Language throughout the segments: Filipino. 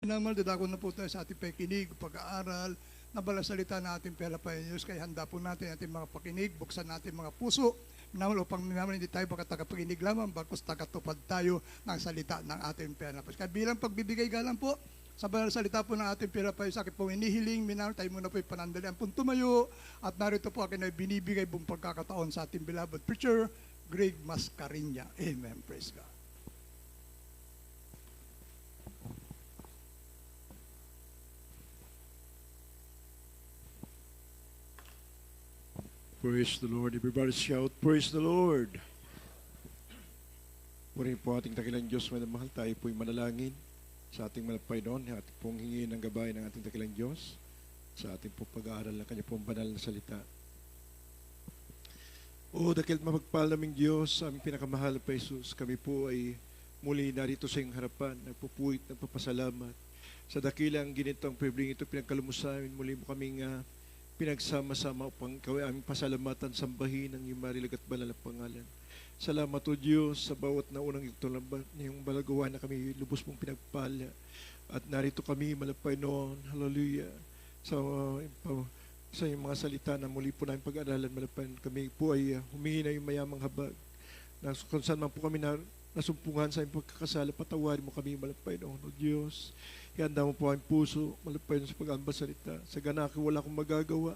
Naman, dadako na po tayo sa ating pakikinig, pag-aaral, nabalasalita na ating Pelapayan News, kaya handa po natin ating mga pakinig, buksan natin mga puso, naman upang naman hindi tayo tagapakinig lamang, bagkus tagatupad tayo ng salita ng ating Pelapayan. Kaya bilang pagbibigay galang po, sa banal salita po ng ating Pelapayan, sa akin pong inihiling, minamit tayo muna po ipanandalian pong tumayo, at narito po akin ay binibigay buong pagkakataon sa ating beloved preacher, Greg Mascarinya. Amen. Praise God. Praise the Lord. Everybody shout, praise the Lord. Purihin po ating dakilang Diyos, manamahal. Tayo po'y manalangin sa ating malapay noon. At pong hingin ng gabay ng ating dakilang Diyos sa ating pong pag-aaral ng kanya pong banal na salita. O dakil mapagpahal naming Diyos, aming pinakamahal pa Jesus, kami po ay muli narito sa iyong harapan, nagpupuwit, nagpapasalamat. Sa dakilang ginitong pibling ito, pinagkalumusamin, muli mo kaming pinagsama-sama upang kaway aming pasalamatan, sambahin ang iyong marilag at banal na pangalan. Salamat o Diyos sa bawat naunang ito niyong balagawa na kami lubos mong pinagpala. At narito kami malapay noon, hallelujah, sa iyong mga salita na muli po namin pag-aralan malapay. Kami po ay humingi na yung mayamang habag na kung saan man po kami nasumpungan sa iyong pagkakasala, patawarin mo kami malapay noon o Diyos. Ihanda mo po ang puso, malapay sa pag-amba salita. Sa ganaki, wala akong magagawa.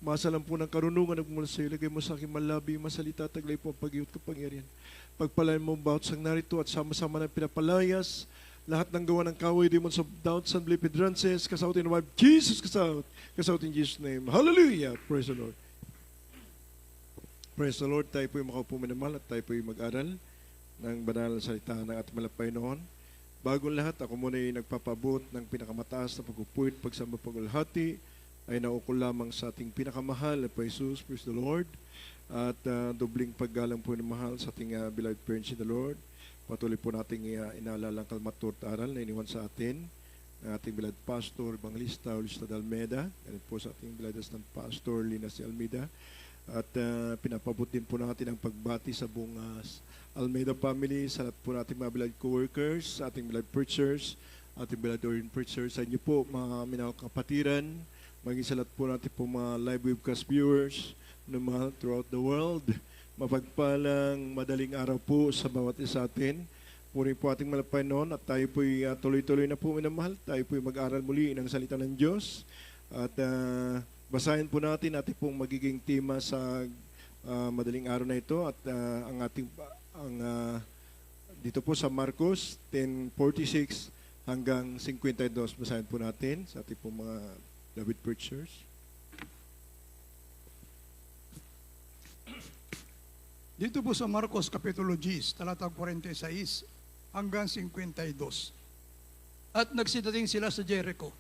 Masalam po ng karunungan nagmula sa iyo. Lagay mo sa aking malabi, masalita, taglay po ang pag-iwat kapangyarihan. Pagpalain mo ang bawat sang narito at sama-sama na pinapalayas. Lahat ng gawa ng kaway, demons of doubt, and hindrances, kasaut in the name of Jesus, kasaut in Jesus' name. Hallelujah! Praise the Lord. Praise the Lord. Tayo po'y makaupo minamahal at tayo po'y mag-aral ng banal na salita ng ating malapay noon. Bagong lahat, ako muna ay nagpapabot ng pinakamataas na pagpupuit, pagsamba pagulhati, ay naukol lamang sa ating pinakamahal na Jesus, praise the Lord. At dobling paggalang po ng mahal sa ating beloved parents in the Lord. Patuloy po nating inaalala ang kalmatur at aral na iniwan sa atin ng ating beloved pastor, Evangelista Ulista Dalmeda, and po sa ating beloved assistant pastor, Lina C. Almeida. At pinapabot din po natin ang pagbati sa buong Almeida family, sa lahat po nating mga beloved co-workers, sa ating beloved preachers, ating beloved ordained preachers, sa inyo po mga minawag kapatiran, maging sa lahat po natin po mga live webcast viewers na mahal throughout the world. Mapagpalang madaling araw po sa bawat isa atin. Puri po ating malapay noon at tayo po'y tuloy-tuloy na po minamahal. Tayo po'y mag-aral muli ng salita ng Diyos. At basahin po natin ating pong magiging tema sa madaling araw na ito at dito po sa Marcos 10:46 hanggang 52. Basahin po natin sa ating pong mga David preachers. Dito po sa Marcos Kapitulo 10, talatang 46 hanggang 52. At nagsidating sila sa Jericho.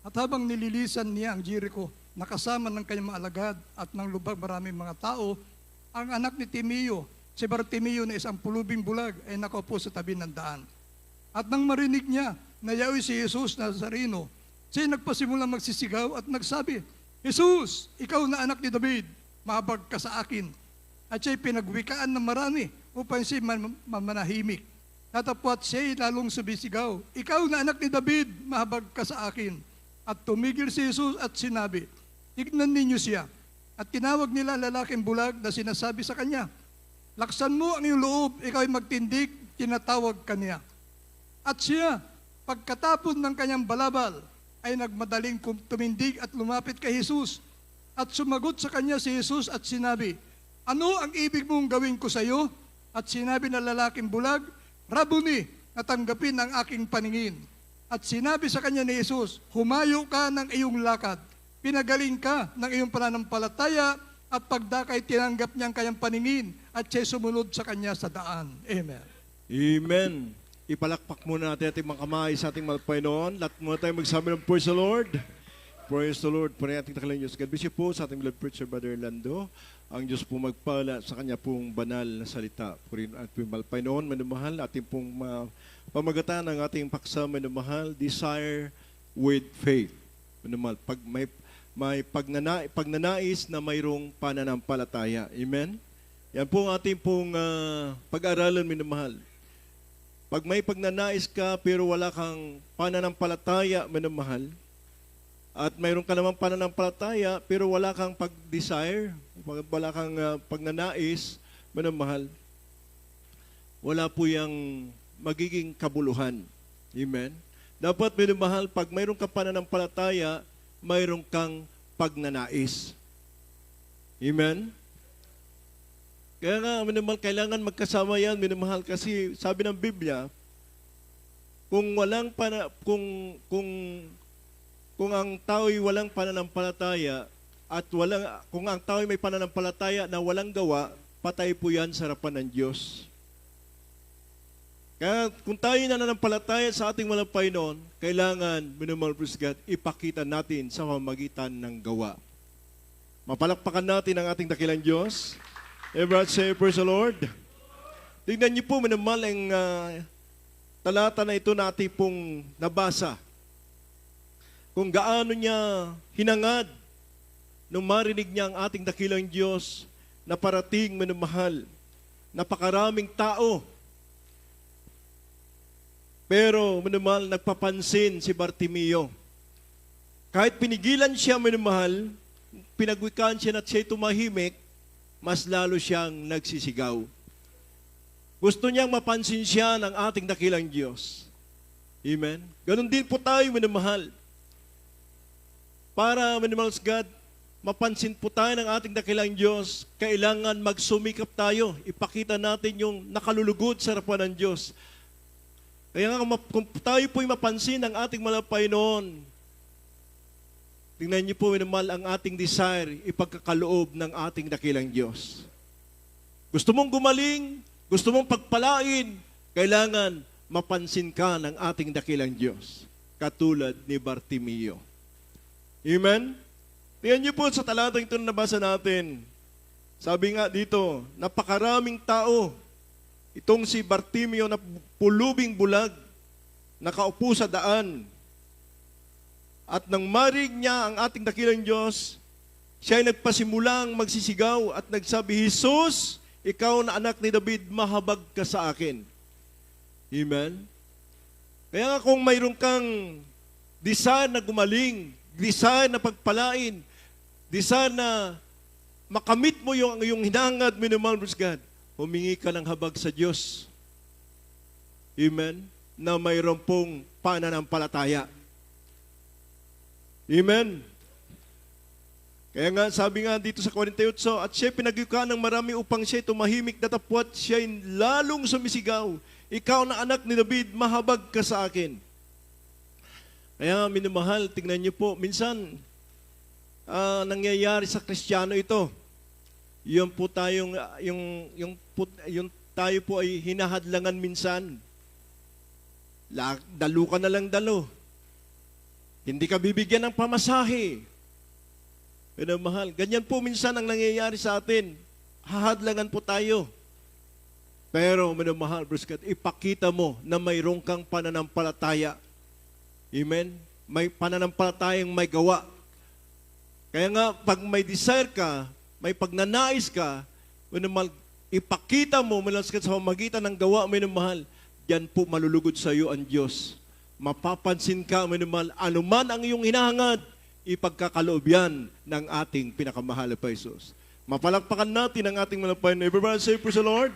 At habang nililisan niya ang Jericho, nakasama ng kanyang mga alagad at ng lubag maraming mga tao, ang anak ni Timeo, si Bartimeo na isang pulubing bulag, ay nakaupo sa tabi ng daan. At nang marinig niya na yaoy si Jesus Nazareno, siya nagpasimulang magsisigaw at nagsabi, Jesus, ikaw na anak ni David, mahabag ka sa akin. At siya'y pinagwikaan ng marami upang siya'y manahimik. Natapwat siya'y lalong subisigaw, ikaw na anak ni David, mahabag ka sa akin. At tumigil si Jesus at sinabi, tignan ninyo siya. At tinawag nila lalaking bulag na sinasabi sa kanya, laksan mo ang iyong loob, ikaw ay magtindig, tinatawag kaniya. At siya, pagkatapos ng kanyang balabal, ay nagmadaling tumindig at lumapit kay Jesus. At sumagot sa kanya si Jesus at sinabi, ano ang ibig mong gawin ko sa iyo? At sinabi ng lalaking bulag, Rabuni, natanggapin ang aking paningin. At sinabi sa kanya ni Jesus, humayo ka ng iyong lakad. Pinagaling ka ng iyong pananampalataya at pagdakay tinanggap niya ang kanyang paningin at siya'y sumunod sa kanya sa daan. Amen. Amen. Ipalakpak muna natin ating mga kamay sa ating malapay noon. Lahat muna tayo magsabi ng praise the Lord. Praise the Lord. Puri ating takalang Diyos. God bless you po sa ating beloved preacher, Brother Orlando. Ang Diyos po magpala sa kanya pong banal na salita. Puri ating malapay noon, manumahal. Ating pong pamagatan ng ating paksa, manumahal. Desire with faith. Manumahal. Pag may pagnanais na mayroong pananampalataya. Amen? Yan po ang ating pong pag-aralan, minamahal. Pag may pagnanais ka pero wala kang pananampalataya, minamahal, at mayroon ka namang pananampalataya pero wala kang pag-desire, wala kang pagnanais, minamahal, wala po yung magiging kabuluhan. Amen? Dapat, minamahal, pag mayroon kang pananampalataya, mayroon kang pagnanais. Amen? Kaya nga, minamahal, kailangan magkasama yan, minamahal, kasi sabi ng Biblia, kung ang tao'y walang pananampalataya at kung ang tao'y may pananampalataya na walang gawa, patay po yan sa harapan ng Diyos. Kaya kung tayo nananampalataya sa ating walang Panginoon, kailangan, minamahal, praise God, ipakita natin sa pamamagitan ng gawa. Mapalakpakan natin ang ating dakilang Diyos. Everyone say, praise the Lord. Tingnan niyo po, minamahal, ang talata na ito na ating pong nabasa. Kung gaano niya hinangad nung marinig niya ang ating dakilang Diyos na parating, minamahal, napakaraming tao. Pero, minamahal, nagpapansin si Bartimeo. Kahit pinigilan siya, minamahal, pinagwikaan siya at siya'y tumahimik, mas lalo siyang nagsisigaw. Gusto niyang mapansin siya ng ating dakilang Diyos. Amen? Ganon din po tayo, minamahal. Para, minamahal God, mapansin po tayo ng ating dakilang Diyos, kailangan magsumikap tayo. Ipakita natin yung nakalulugod sa harapan ng Diyos. Kaya nga, kung tayo po'y mapansin ng ating malapay noon, tingnan niyo po, minamahal, ang ating desire, ipagkakaloob ng ating dakilang Diyos. Gusto mong gumaling, gusto mong pagpalain, kailangan mapansin ka ng ating dakilang Diyos, katulad ni Bartimeo. Amen? Tingnan niyo po sa talatang ito na nabasa natin. Sabi nga dito, napakaraming tao. Itong si Bartimeo na pulubing bulag, nakaupo sa daan. At nang marinig niya ang ating dakilang Diyos, siya ay nagpasimulang magsisigaw at nagsabi, Jesus, ikaw na anak ni David, mahabag ka sa akin. Amen? Kaya nga kung mayroon kang desire na gumaling, desire na pagpalain, desire na makamit mo yung hinangad, minamahal, God, humingi ka ng habag sa Diyos. Amen? Na mayroon pong pananampalataya. Amen. Kaya nga, sabi nga dito sa 48, at siya pinagyuka ng marami upang siya tumahimik, datapwat siya lalong sumisigaw, ikaw na anak ni David, mahabag ka sa akin. Kaya minamahal, tingnan niyo po, minsan, nangyayari sa Kristiyano ito. Yung po tayong, yung tayo po ay hinahadlangan minsan. Dalo ka na lang dalo. Hindi ka bibigyan ng pamasahe. Minamahal, ganyan po minsan ang nangyayari sa atin. Hahadlangan po tayo. Pero, minamahal, bruskat, ipakita mo na mayroong kang pananampalataya. Amen? May pananampalatayang may gawa. Kaya nga, pag may desire ka, may pagnanais ka, minamahal, ipakita mo, minamahal, sa pamagitan ng gawa, minamahal, yan po malulugod sa iyo ang Diyos. Mapapansin ka, minamahal, anuman ang iyong hinahangad, ipagkakaloob yan ng ating pinakamahal na Jesus. Mapalakpakan natin ang ating malapay na everybody say, praise the Lord.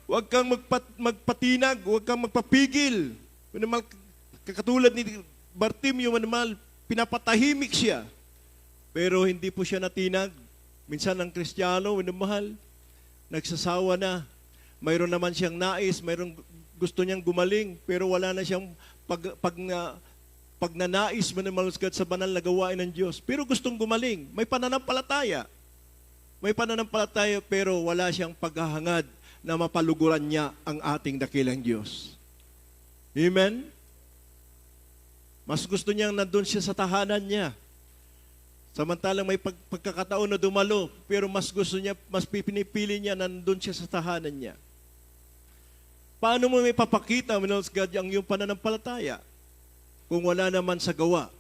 Huwag kang magpatinag, huwag kang magpapigil. Minamahal, katulad ni Bartimeo, minamahal, pinapatahimik siya. Pero hindi po siya natinag. Minsan ang Kristiyano, minamahal, nagsasawa na. Mayroon naman siyang nais, mayroon gusto niyang gumaling, pero wala na siyang pagnanais, minamahal sa banal na gawain ng Diyos. Pero gustong gumaling, may pananampalataya. May pananampalataya, pero wala siyang paghahangad na mapaluguran niya ang ating dakilang Diyos. Amen? Mas gusto niyang nandun siya sa tahanan niya. Samantalang may pagkakataon na dumalo, pero mas gusto niya, mas pinipili niya nandun siya sa tahanan niya. Paano mo may papakita, minahal God, ang iyong pananampalataya? Kung wala naman sa gawa,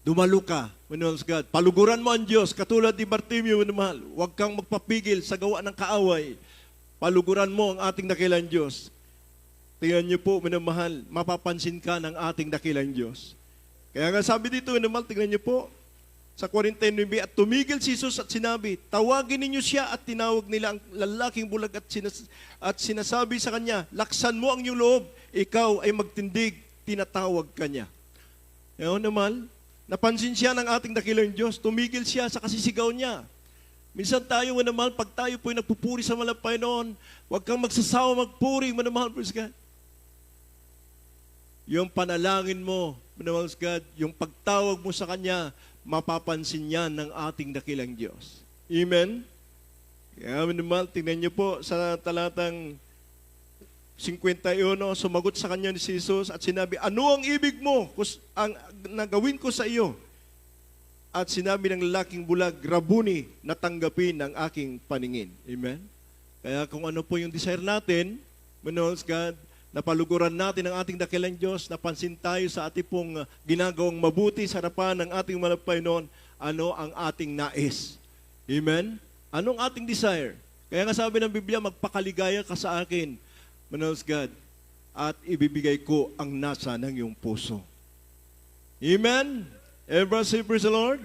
dumalo ka, minahal God. Paluguran mo ang Diyos, katulad ni Bartimeo, minahal. Huwag kang magpapigil sa gawa ng kaaway. Paluguran mo ang ating dakilang Diyos. tingnan niyo po, minamahal, mapapansin ka ng ating dakilang Diyos. Kaya nga sabi dito, minamahal, tingnan niyo po, sa 49, at tumigil si Jesus at sinabi, tawagin ninyo siya, at tinawag nila ang lalaking bulag at sinasabi sa kanya, laksan mo ang iyong loob, ikaw ay magtindig, tinatawag ka niya. Ngayon naman, napansin siya ng ating dakilang Diyos, tumigil siya sa kasisigaw niya. Minsan tayo, manamahal, pag tayo po'y nagpupuri sa Panginoon, huwag kang magsasawa magpuri, manamahal, praise God. Yung panalangin mo, manamahal, God, yung pagtawag mo sa Kanya, mapapansin yan ng ating dakilang Diyos. Amen? Kaya, manamahal, tingnan niyo po sa talatang 51, sumagot sa Kanya ni Jesus at sinabi, ano ang ibig mo ang nagawin ko sa iyo? At sinabi ng lalaking bulag, Rabuni, natanggapin ang aking paningin. Amen? Kaya kung ano po yung desire natin, manahal God, napaluguran natin ang ating dakilang Diyos, napansin tayo sa ating pong ginagawang mabuti sa harapan ng ating Panginoon, ano ang ating nais. Amen? Anong ating desire? Kaya nga sabi ng Biblia, magpakaligaya ka sa akin, manahal God, at ibibigay ko ang nasa ng iyong puso. Amen? Everyone say, praise the Lord.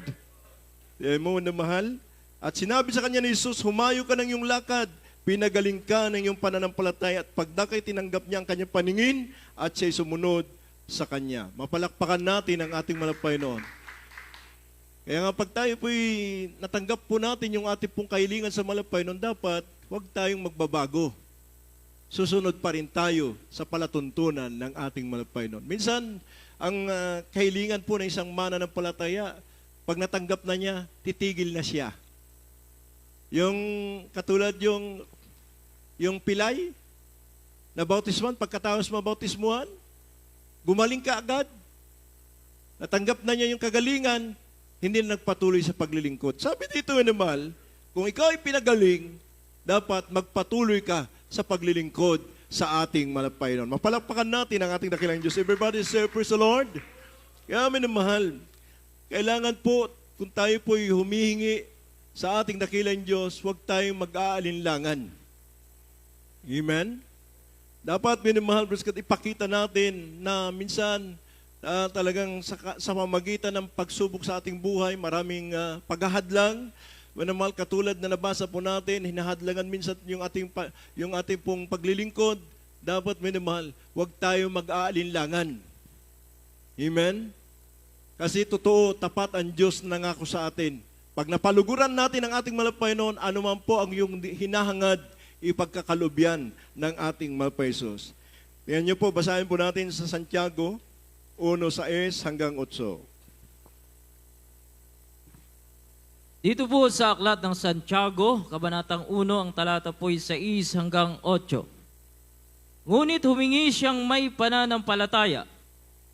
Mo na mahal. At sinabi sa kanya ni Jesus, humayo ka ng iyong lakad, pinagaling ka ng iyong pananampalataya, at pagdakay tinanggap niya ang kanyang paningin, at siya'y sumunod sa kanya. Mapalakpakan natin ang ating Panginoon. Kaya nga pag tayo po'y natanggap po natin yung ating pong kahilingan sa Panginoon, dapat huwag tayong magbabago. Susunod pa rin tayo sa palatuntunan ng ating Panginoon. Minsan, ang kahilingan po ng isang mananampalataya, pag natanggap na niya, titigil na siya. Yung katulad yung pilay na bautismuhan, pagkatapos mabautismuhan, gumaling ka agad. Natanggap na niya yung kagalingan, hindi na nagpatuloy sa paglilingkod. Sabi dito naman, kung ikaw ay pinagaling, dapat magpatuloy ka sa paglilingkod sa ating Panginoon. Mapalakpakan natin ang ating dakilang Diyos. Everybody say, praise the Lord. Kaya minamahal, kailangan po, kung tayo po'y humihingi sa ating dakilang Diyos, huwag tayong mag-aalinlangan. Amen? Dapat minamahal, ipakita natin na minsan talagang sa pamagitan ng pagsubok sa ating buhay, maraming paghahadlang. Minamahal, katulad na nabasa po natin, hinahadlangan minsan yung ating pong paglilingkod. Dapat, minamahal, huwag tayo mag-aalinlangan. Amen? Kasi totoo, tapat ang Diyos na nangako sa atin. Pag napaluguran natin ang ating Panginoon, anuman po ang yung hinahangad, ipagkakalubyan ng ating Panginoon. Tingnan niyo po, basahin po natin sa Santiago 1:6 hanggang 8. Dito po sa aklat ng Santiago, Kabanatang 1, ang talata po'y 6 hanggang 8. Ngunit humingi siyang may pananampalataya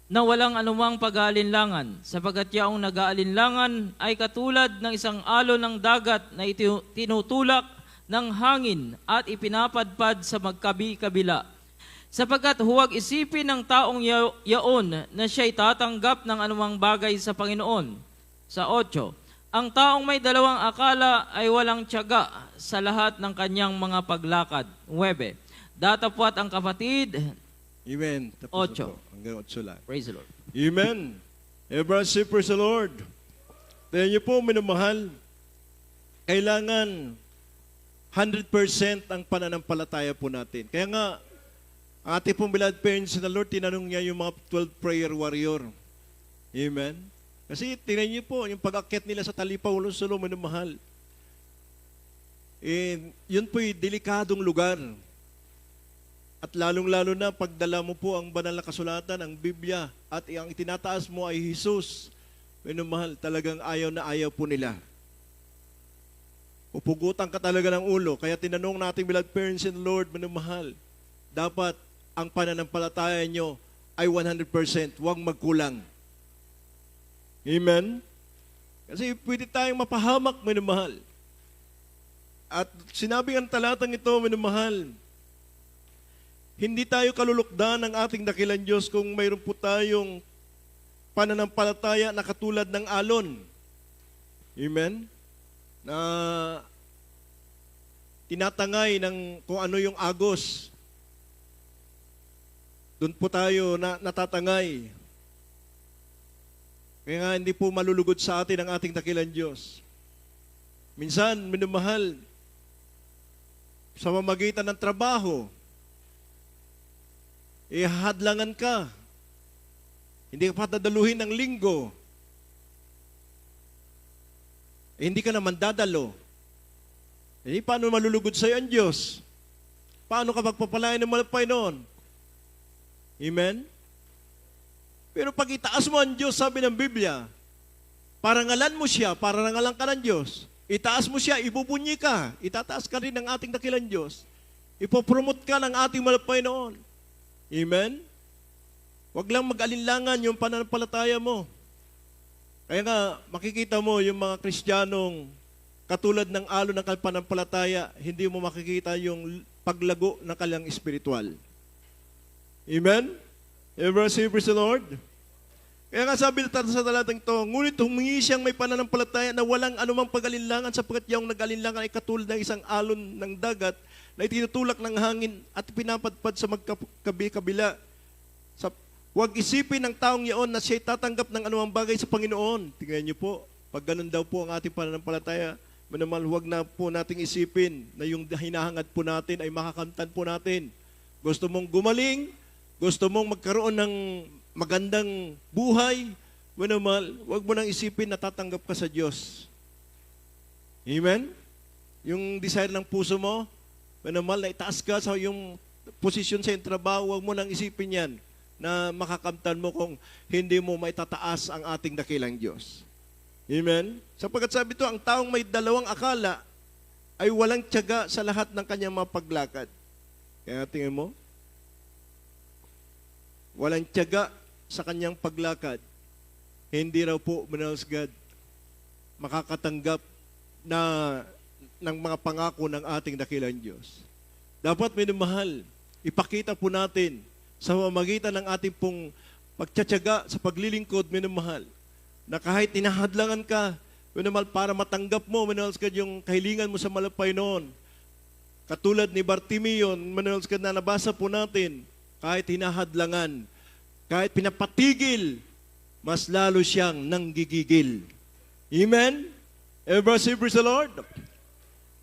na walang anumang pag-aalinlangan, sapagat yaong nag-aalinlangan ay katulad ng isang alon ng dagat na tinutulak ng hangin at ipinapadpad sa magkabi-kabila. Sapagkat huwag isipin ng taong yaon na siya'y tatanggap ng anumang bagay sa Panginoon. Sa 8, ang taong may dalawang akala ay walang tiyaga sa lahat ng kanyang mga paglakad. 9. Datapwat ang kapatid. Amen. Tapos 8. na po. Hanggang 8 lang. Praise the Lord. Amen. Everyone say, praise the Lord. Tingnan niyo po, minamahal, kailangan 100% ang pananampalataya po natin. Kaya nga, ang ating pong beloved parents in the Lord, tinanong niya yung mga 12 prayer warrior. Amen. Kasi tingnan niyo po, yung pag-akyat nila sa talipaw ng Solomon na mahal. Yun po'y delikadong lugar. At lalong-lalo na pagdala mo po ang banal na kasulatan, ang Biblia, at ang itinataas mo ay Jesus. Minamahal, talagang ayaw na ayaw po nila. Upugutan ka talaga ng ulo. Kaya tinanong natin, beloved parents in the Lord, minamahal, dapat ang pananampalataya nyo ay 100%, huwag magkulang. Amen? Kasi pwede tayong mapahamak, minamahal. At sinabi ang talatang ito, minamahal, hindi tayo kalulukdan ng ating dakilang Diyos kung mayroon po tayong pananampalataya na katulad ng alon. Amen? Na tinatangay ng kung ano yung agos. Doon po tayo natatangay. Kaya nga hindi po malulugod sa atin ang ating dakilang Diyos. Minsan, minumahal, sa mamagitan ng trabaho, ihadlangan ka. Hindi ka patadaluhin ng linggo. Hindi ka naman dadalo. Paano malulugod sa'yo ang Diyos? Paano ka magpapalain ng malapay noon? Amen? Pero pag itaas mo ang Diyos, sabi ng Biblia, parangalan mo siya, parangalan ka ng Diyos. Itaas mo siya, ibubunyi ka. Itataas ka rin ng ating dakilang Diyos. Ipopromote ka ng ating malapay noon. Amen? Huwag lang mag-alinlangan yung pananampalataya mo. Kaya nga, makikita mo yung mga Kristiyanong katulad ng alon ng pananampalataya, hindi mo makikita yung paglago ng kanilang espiritual. Amen? Ever say, praise the Lord? Kaya nga sabi sa talatang ito, ngunit humingi siyang may pananampalataya na walang anumang pag-alinlangan sapagkat yung nag-alinlangan ay katulad ng isang alon ng dagat na itinutulak ng hangin at pinapadpad sa magkabi-kabila. Huwag isipin ng taong iyon na siya'y tatanggap ng anumang bagay sa Panginoon. Tingnan niyo po, pag ganun daw po ang ating pananampalataya, manamal huwag na po nating isipin na yung hinahangad po natin ay makakamtan po natin. Gusto mong gumaling, gusto mong magkaroon ng magandang buhay, manamal, huwag mo nang isipin na tatanggap ka sa Diyos. Amen? Yung desire ng puso mo, manamal, na itaas ka sa yung posisyon sa yung trabaho, huwag mo nang isipin yan na makakamtan mo kung hindi mo maitataas ang ating dakilang Diyos. Amen? Sapagkat sabi ito, ang taong may dalawang akala ay walang tiyaga sa lahat ng kanyang mga paglakad. Kaya tingin mo, walang tiyaga sa kanyang paglakad, hindi raw po, manalas God, makakatanggap na ng mga pangako ng ating dakilang Diyos. Dapat, minamahal, ipakita po natin sa pamamagitan ng ating pong pagtsatsaga sa paglilingkod, minamahal, na kahit tinahadlangan ka, minamahal, para matanggap mo, manalas God, yung kahilingan mo sa malapay noon. Katulad ni Bartimeo, manalas God, na nabasa po natin, kahit hinahadlangan, kahit pinapatigil, mas lalo siyang nanggigigil. Amen? Ever say, praise the Lord?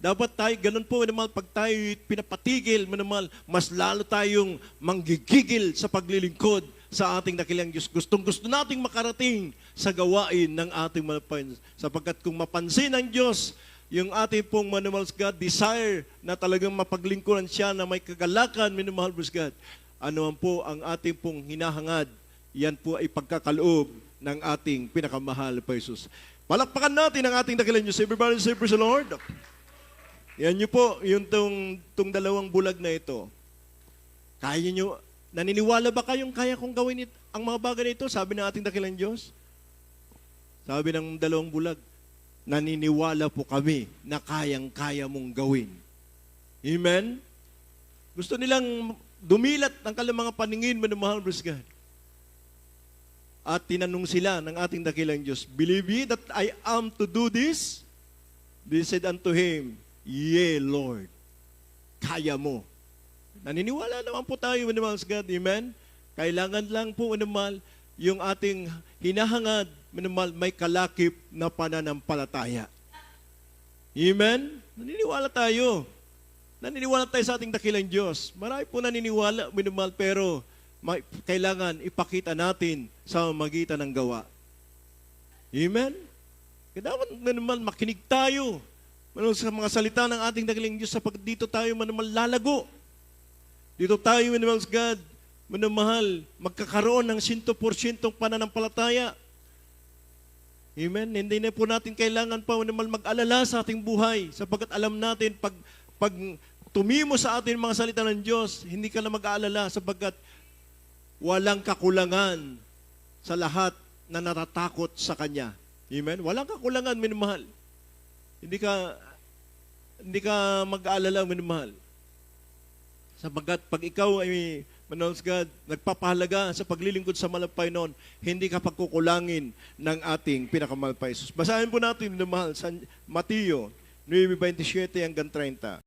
Dapat tayo, ganun po, manamal, pag tayo pinapatigil, manamal, mas lalo tayong manggigigil sa paglilingkod sa ating dakilang Diyos. Gustong-gusto nating makarating sa gawain ng ating malapay. Sapagkat kung mapansin ng Diyos, yung ating pong manamal God, desire na talagang mapaglingkuran siya na may kagalakan, minamahal God, ano man po ang ating pong hinahangad, yan po ay pagkakaloob ng ating pinakamahal pa Jesus. Palakpakan natin ang ating dakilang Diyos. Everybody say, praise the Lord. Yan nyo po, yung tong dalawang bulag na ito. Kaya nyo, naniniwala ba kayong kaya kong gawin ang mga bagay na ito? Sabi ng ating dakilang Diyos. Sabi ng dalawang bulag, naniniwala po kami na kayang-kaya mong gawin. Amen? Gusto nilang dumilat ang kanilang mga paningin, manamahal, praise God. At tinanong sila ng ating dakilang Diyos, believe ye that I am to do this? They said unto him, yea, Lord. Kaya mo. Naniniwala naman po tayo, manamahal, God. Amen? Kailangan lang po, manamahal, yung ating hinahangad, manamahal, may kalakip na pananampalataya. Amen? Naniniwala tayo. Naniniwala tayo sa ating dakilang Diyos. Marami po naniniwala, minamahal, pero kailangan ipakita natin sa magitan ng gawa. Amen? Kaya dapat, minamahal, makinig tayo sa mga salita ng ating dakilang Diyos sapagkat dito tayo, minamahal, lalago. Dito tayo, minamahal, God, minamahal, magkakaroon ng 100% pananampalataya. Amen? Hindi na po natin kailangan pa, minamahal, mag-alala sa ating buhay sapagkat alam natin, pag tumimo sa atin mga salita ng Diyos, hindi ka na mag-aalala sapagkat walang kakulangan sa lahat na natatakot sa Kanya. Amen? Walang kakulangan, minamahal. Hindi ka mag-aalala, minamahal. Sapagkat pag ikaw ay, manahal God, nagpapahalaga sa paglilingkod sa malapay noon, hindi ka pagkukulangin ng ating pinakamalapay. Basahin po natin, minamahal, sa Mateo 9:27 hanggang 30.